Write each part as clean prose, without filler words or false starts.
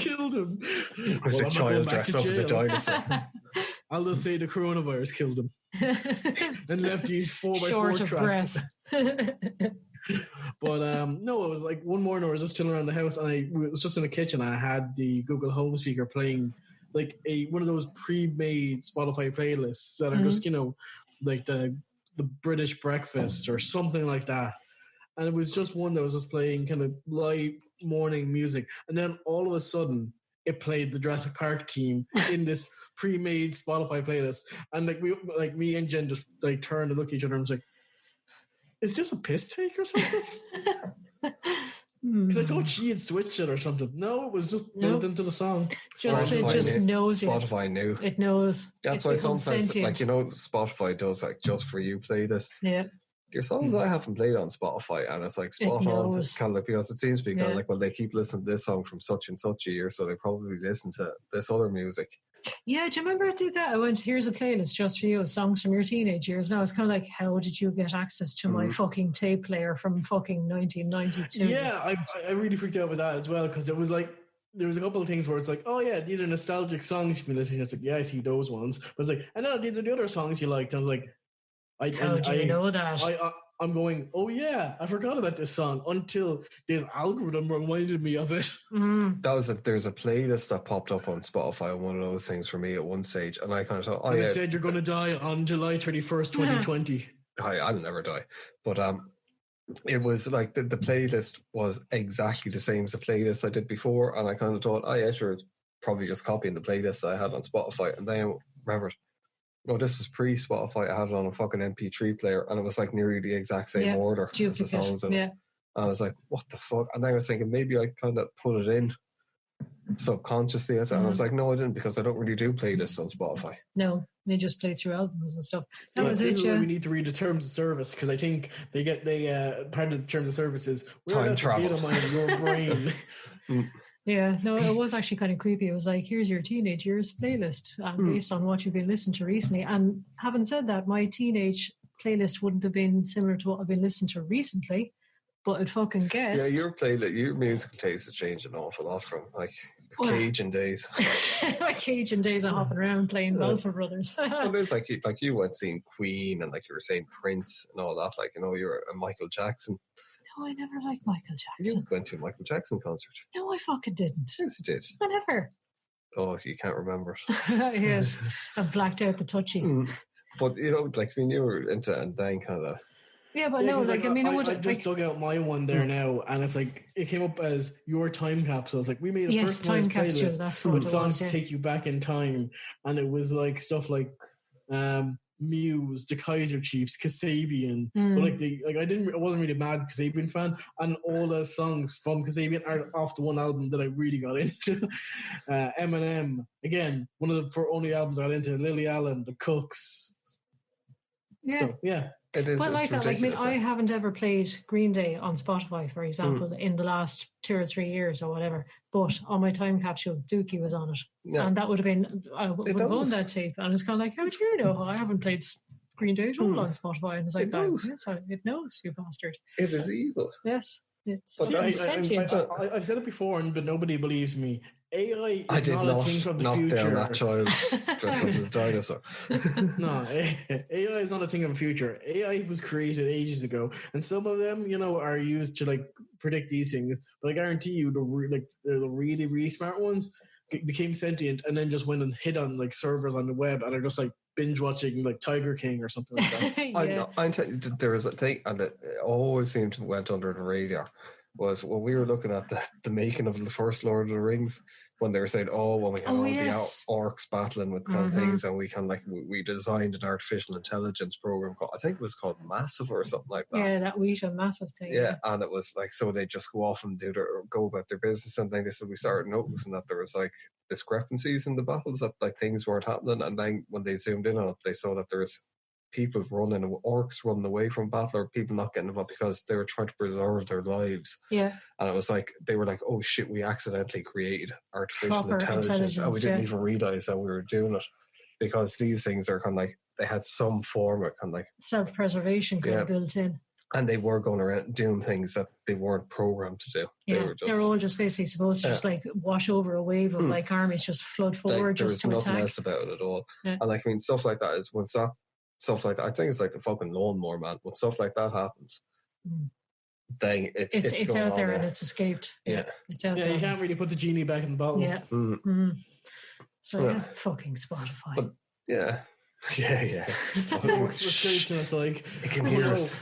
killed him. It was a child dressed up as a dinosaur. I'll just say the coronavirus killed him and left these 4x4 tracks. But no, it was like one morning I was just chilling around the house and I was just in the kitchen and I had the Google Home speaker playing like one of those pre-made Spotify playlists that are just, you know, like the British breakfast or something like that. And it was just one that was just playing kind of light morning music. And then all of a sudden it played the Jurassic Park theme in this pre-made Spotify playlist. And like me and Jen just like turned and looked at each other and was like, is this a piss take or something? Because I thought she had switched it or something. No, it was just built into the song. It just knows it. Spotify knew. It knows. That's why sometimes, sentient. Like, you know, Spotify does like just for you playlists. Yeah. Your songs I haven't played on Spotify, and it's like spot on. It's kind of like, because it seems to be kind of like, well, they keep listening to this song from such and such a year, so they probably listen to this other music. Yeah, do you remember I did that? I went, here's a playlist just for you of songs from your teenage years. Now it's kind of like, how did you get access to my fucking tape player from fucking 1992? Yeah, I really freaked out with that as well, because it was like, there was a couple of things where it's like, oh yeah, these are nostalgic songs you've been listening to. It's like, yeah, I see those ones. But it's like, and no, these are the other songs you liked. I was like, how do you know that? I'm going, oh yeah, I forgot about this song until this algorithm reminded me of it. There's a playlist that popped up on Spotify, one of those things for me at one stage, and I kind of thought, it said you're going to die on July 31st, 2020. I'll never die. But it was like the playlist was exactly the same as the playlist I did before, and I kind of thought, sure, it's probably just copying the playlist I had on Spotify, and then I remembered, this was pre-Spotify. I had it on a fucking MP3 player, and it was like nearly the exact same order as the songs in it. And I was like, what the fuck? And then I was thinking, maybe I kind of put it in subconsciously. And I was like, no, I didn't, because I don't really do playlists on Spotify. No, they just play through albums and stuff. That was it, We need to read the terms of service, because I think part of the terms of service is time travel. Data mine your brain. Yeah, no, it was actually kind of creepy. It was like, here's your teenage years playlist based on what you've been listening to recently. And having said that, my teenage playlist wouldn't have been similar to what I've been listening to recently, but it fucking guessed. Yeah, your musical taste has changed an awful lot from like Cajun days. My Cajun days of hopping around playing Belfer Brothers. Well, it's like you went seeing Queen, and like you were saying Prince and all that. Like, you know, you're a Michael Jackson. No, I never liked Michael Jackson. You went to a Michael Jackson concert. No, I fucking didn't. Yes, you did. I never. Oh, you can't remember it. Yes, I blacked out the touchy. But, you know, like when you were into and then kind of... Yeah, but no, like, I mean... I just dug out my one there now, and it's like, it came up as your time capsule. It's like, we made a personalized playlist that's with songs to take you back in time, and it was like stuff like... Muse, the Kaiser Chiefs, Kasabian. But I wasn't really a mad Kasabian fan, and all the songs from Kasabian are off the one album that I really got into. Eminem, again, one of the only albums I got into. Lily Allen, The Cooks. Yeah. So, yeah. It is. But like that, like, I haven't ever played Green Day on Spotify, for example, in the last 2 or 3 years or whatever. But on my time capsule, Dookie was on it. Yeah. And that would have been, I would have owned that tape. And it's kind of like, how do you know? I haven't played Green Day at all on Spotify. And it's like, it knows, you bastard. It is evil. Yes. It's sentient. I've said it before, but nobody believes me. AI is not a thing from the future. Down that child dressed up as a dinosaur. No, AI is not a thing of the future. AI was created ages ago, and some of them, you know, are used to like predict these things. But I guarantee you, the really, really smart ones became sentient and then just went and hit on like servers on the web and are just like binge watching like Tiger King or something like that. I'm telling you, there was a thing, and it always seemed to went under the radar. Was when we were looking at the making of the first Lord of the Rings, when they were saying, when we had the orcs battling with kind of things, and we we designed an artificial intelligence program called, I think it was called Massive or something like that. Yeah, that Weta Massive thing. Yeah, and it was like, so they just go off and go about their business, and then they said we started noticing that there was like discrepancies in the battles, that like things weren't happening, and then when they zoomed in on it, they saw that there was orcs running away from battle, or people not getting involved because they were trying to preserve their lives. Yeah. And it was like, they were like, oh shit, we accidentally created artificial intelligence and we didn't even realize that we were doing it, because these things are kind of like, they had some form of kind of like self-preservation built in. And they were going around doing things that they weren't programmed to do. Yeah, they're all just basically supposed to just like wash over a wave of like armies, just flood forward, just to attack. There's nothing else about it at all. Yeah. And like, I mean, stuff like that is when stuff like that. I think it's like the fucking Lawnmower Man. When stuff like that happens, then it's out there and it's escaped. Yeah, it's out there. Yeah, you can't really put the genie back in the bottle. Yeah. Mm-hmm. So yeah, fucking Spotify. But yeah. It's like it can hear us.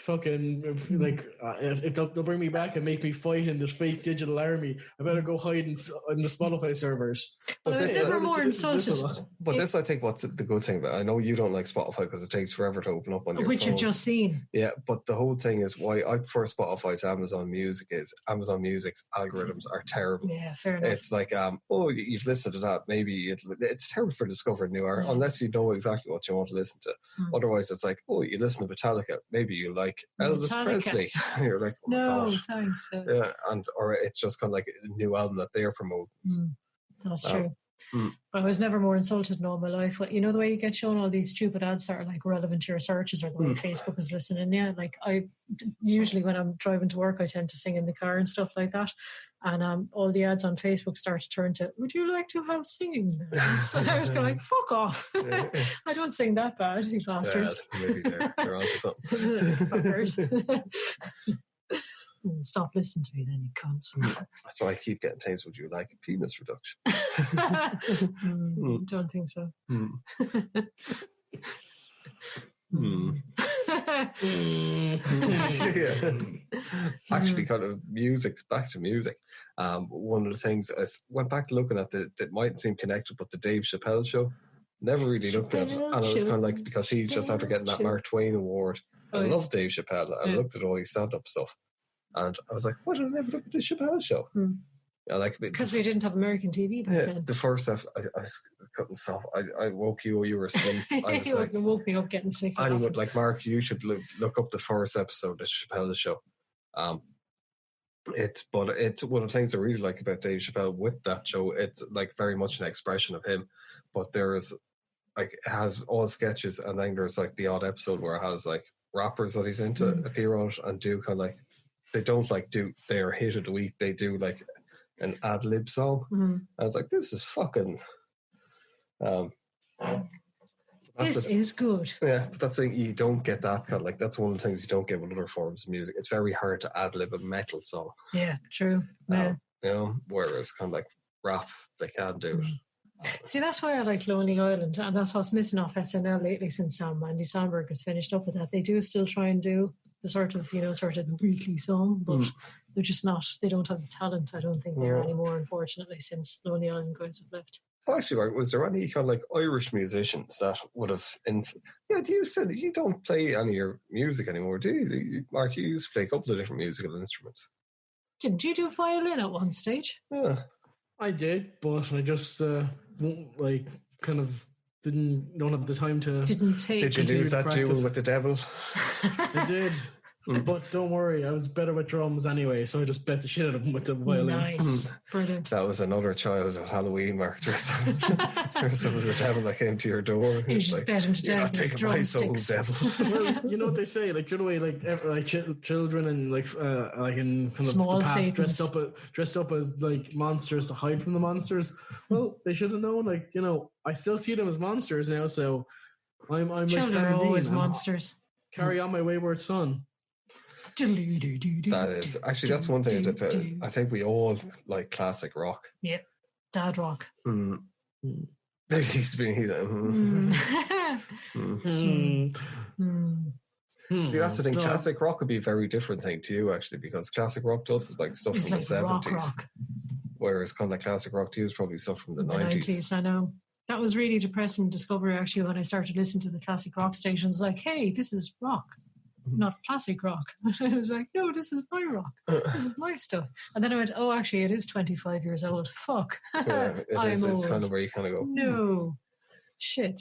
Fucking like if they'll bring me back and make me fight in this fake digital army, I better go hide in the Spotify servers. But I was never more insulted. But this, I think, what's the good thing about it, I know you don't like Spotify because it takes forever to open up on your which phone. you've just seen. Yeah, but the whole thing is why I prefer Spotify to Amazon Music is Amazon Music's algorithms are terrible. Yeah, fair enough. It's like, you've listened to that, maybe it's terrible for discovering new art unless you know exactly what you want to listen to. Otherwise, it's like, you listen to Metallica, maybe you like Elvis Presley. You're like, no, thanks. Yeah, or it's just kind of like a new album that they're promoting. That's true. But I was never more insulted in all my life. You know the way you get shown all these stupid ads that are like relevant to your searches, or the way Facebook is listening. Yeah, like I usually when I'm driving to work, I tend to sing in the car and stuff like that. And all the ads on Facebook start to turn to, would you like to have singing lessons? And I was going like, fuck off. I don't sing that bad, you bastards. Yeah, maybe they're onto something. Fuckers. Stop listening to me then, you cunts. That's why I keep getting things. Would you like a penis reduction? Don't think so. Actually, kind of back to music. One of the things I went back looking at that might seem connected, but the Dave Chappelle show, never really looked at it, and it was kind of like, because he's just after getting that Mark Twain award. I love Dave Chappelle. I looked at all his stand-up stuff, and I was like, why did I never look at the Chappelle show? Because we didn't have American TV back then. The first episode, I couldn't stop. I woke you, you were asleep. You woke me up getting sick. Anyway, like, Mark, you should look up the first episode of the Chappelle show. It's one of the things I really like about Dave Chappelle with that show. It's like very much an expression of him, but there is like, it has all sketches, and then there's like the odd episode where it has like rappers that he's into appear on it and do kind of like, they don't like do their hit of the week, they do like an ad-lib song. And it's like, this is fucking this is good. Yeah, but that's like, you don't get that kind of like, that's one of the things you don't get with other forms of music. It's very hard to ad-lib a metal song. Yeah, true. Yeah. Whereas kind of like rap, they can do it. See, that's why I like Lonely Island, and that's what's missing off SNL lately since Andy Samberg has finished up with that. They do still try and do the sort of the weekly song, but they're just not, they don't have the talent, I don't think, there anymore, unfortunately, since Lonely Island guys have left. Actually, right, was there any kind of like Irish musicians that would have you said that you don't play any of your music anymore, do you? Mark, you used to play a couple of different musical instruments. Didn't you do violin at one stage? Yeah. I did, but I just don't have the time to. Did you lose that duel with the devil? I did. But don't worry, I was better with drums anyway, so I just bet the shit out of him with the violin. Nice. Brilliant. That was another child at Halloween, Mark. There was a devil that came to your door. You just bet him to death. Not taking my soul, devil. Well, you know what they say, like, you know, like children and like in kind small of the past Satans. dressed up as like monsters to hide from the monsters. Well, they should have known, like, you know, I still see them as monsters now, so I'm children like 17. Are always monsters. Carry on my wayward son. That is actually, that's one thing that I think we all like classic rock. Yeah, dad rock. He's been. See, that's the thing. Classic rock would be a very different thing to you, actually, because classic rock to us is like stuff from the 70s. Whereas kind of like classic rock to you is probably stuff from the 90s. I know. That was really depressing discovery, actually, when I started listening to the classic rock stations. Like, hey, this is rock, not classic rock. I was like, no, this is my rock. This is my stuff. And then I went, oh, actually, it is 25 years old. Fuck. Yeah, it's kind of where you kind of go, no, shit.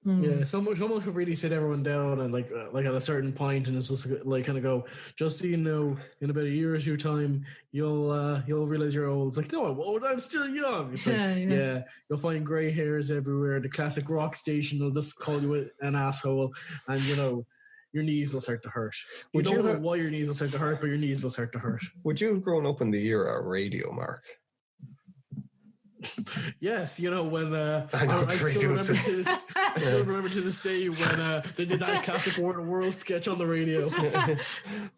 Yeah, someone could really sit everyone down and like at a certain point, and it's just like kind of go, just so you know, in about a year or two time, you'll realize you're old. It's like, no, I won't. I'm still young. It's like, yeah, you'll find grey hairs everywhere. The classic rock station will just call you an asshole, and you know, your knees will start to hurt. You don't know why your knees will start to hurt, but your knees will start to hurt. Would you have grown up in the era of radio, Mark? Yes, you know when I still remember to this day when they did that classic War of the World sketch on the radio.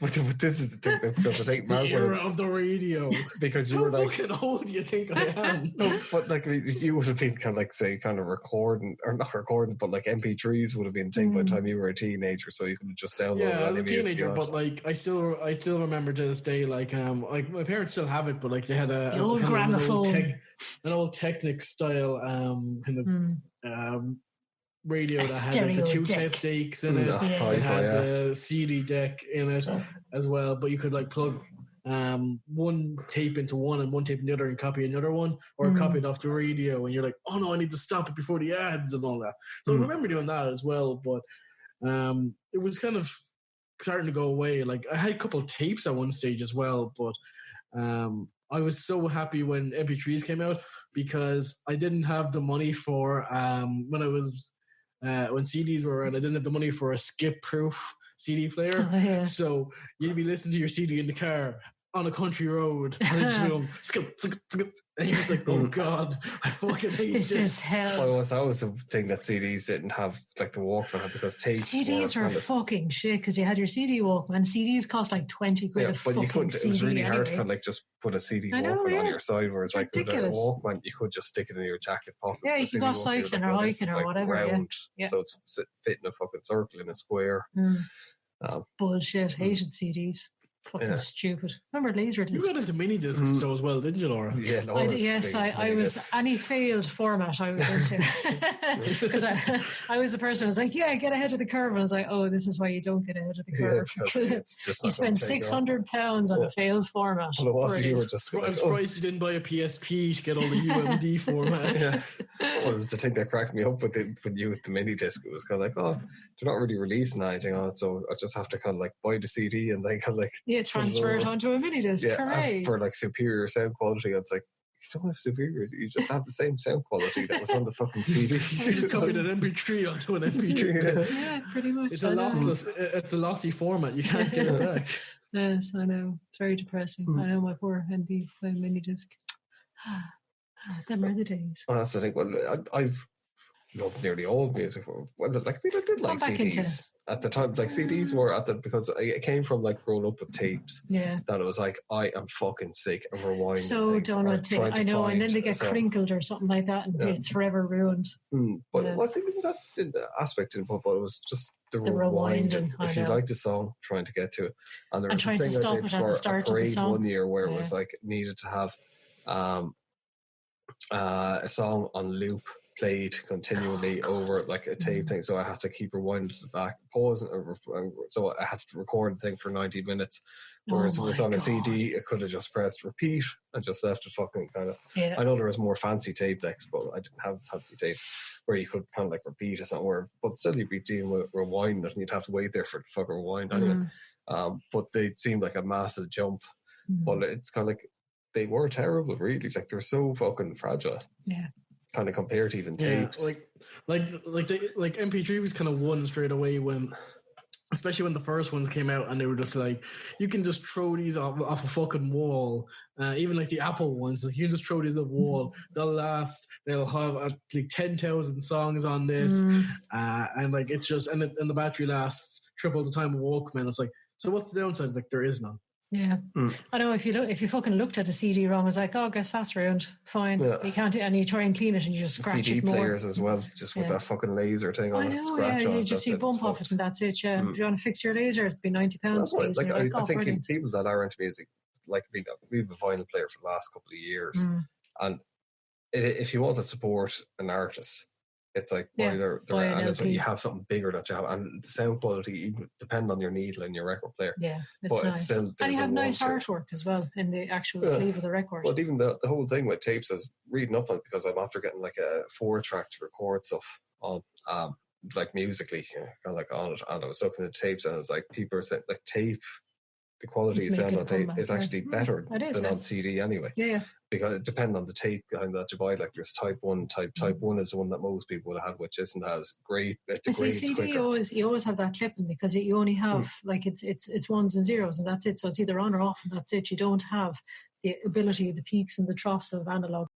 but this is the thing because I think Mark the era of the radio. Because you How were like, fucking old do you think I am? no, but like you would have been kind of recording or not recording, but like MP3s would have been a thing by the time you were a teenager, so you could just download. Yeah, I was a teenager, but like I still remember to this day, like my parents still have it, but like they had the old gramophone. An old Technic style radio that had the two tape decks in it. It had the CD deck in it as well, but you could like plug one tape into one and one tape in the other and copy another one, or copy it off the radio, and you're like, oh no, I need to stop it before the ads and all that. So I remember doing that as well, but it was kind of starting to go away. Like I had a couple of tapes at one stage as well, but I was so happy when MP3s came out because I didn't have the money for when CDs were around. I didn't have the money for a skip-proof CD player. Oh, yeah. So you'd be listening to your CD in the car on a country road, and it's just going skip, and you're just like, oh god, I fucking hate this. This is hell. Well, that was the thing that CDs didn't have, like the Walkman, because tapes. CDs were fucking shit because you had your CD Walkman. CDs cost like 20 quid a fucking you couldn't. CD. It was really hard to anyway. kind of like just put a CD Walkman on your side, whereas like with a Walkman, you could just stick it in your jacket pocket. Yeah, you could go cycling or hiking or whatever. Round, yeah. So it's fit in a fucking circle in a square. Bullshit. Hated CDs. Fucking stupid. Remember Laserdiscs? You got into mini discs though as well, didn't you, Laura? Yeah, Laura. I was any failed format I was into because I was the person who was like, yeah, get ahead of the curve, and I was like, oh, this is why you don't get ahead of the curve. You spend £600 on a failed format. Well, it was, you were just I'm surprised you didn't buy a PSP to get all the UMD formats. Well, it was the thing that cracked me up with the mini disc. It was kind of like, oh, they're not really releasing anything on it, so I just have to kind of like buy the CD and then kind of like transfer it onto a mini disc. Hooray. For like superior sound quality. It's like, you don't have superior, you just have the same sound quality that was on the fucking CD. You just copied an MP3 onto an MP3. Yeah, pretty much. It's a lossy format. You can't get it back. Yes, I know. It's very depressing. I know my poor my mini disc. Them are the days. Well, that's the thing. Well, I've loved nearly all music. Well, like people did like CDs at the time. Like CDs were at the because it came from like growing up with tapes. Yeah, that it was like I am fucking sick of rewinding. So done with tape. I know, and then they get crinkled or something like that, and it's forever ruined. But it wasn't even that aspect in it, but it was just the rewinding. If you like the song, trying to get to it, and there was trying to stop it at the start of the song. One year where it was like needed to have a song on loop played continually over like a tape thing, so I had to keep rewinding it back, pause, so I had to record the thing for 90 minutes. Whereas if it was on a CD, it could have just pressed repeat and just left it fucking kind of. Yeah. I know there was more fancy tape decks, but I didn't have fancy tape where you could kind of like repeat or something. But still, you'd be dealing with rewind, and you'd have to wait there for the fucking rewind anyway. But they seemed like a massive jump. But it's kind of like they were terrible, really. Like they're so fucking fragile. Yeah. Kind of compared to even tapes. Like MP3 was kind of one straight away when, especially when the first ones came out, and they were just like, you can just throw these off a fucking wall. Even like the Apple ones, like you can just throw these off a wall. They'll have like 10,000 songs on this, and like it's just and the battery lasts triple the time of Walkman. It's like, so what's the downside? It's like there is none. Yeah, I know. If you fucking looked at a CD wrong, it's like, oh, I guess that's ruined. Fine, you can't, and you try and clean it, and you just scratch CD it more. players as well, just with that fucking laser thing on it. I know. Scratch on you just see bump off it, and that's it. Yeah, if you want to fix your laser, it'd be £90. Like, I think people that are into music, like we've a vinyl player for the last couple of years, and if you want to support an artist, it's like and it's when you have something bigger that you have, and the sound quality even depend on your needle and your record player. Yeah, it's nice. Still, and you have nice artwork as well in the actual sleeve of the record. But even the whole thing with tapes, is reading up on it because I'm after getting like a 4-track to record stuff on, like musically, kind of like on it, and I was looking at tapes, and it was like people are saying like tape. The quality of sound on tape is actually better than on CD anyway. Yeah. because it depends on the tape kind that you buy. Like there's type 1. Type 1 is the one that most people would have had, which isn't as great. The grade's CD, quicker. you always have that clipping because you only have like it's ones and zeros and that's it. So it's either on or off and that's it. You don't have the ability, the peaks and the troughs of analog.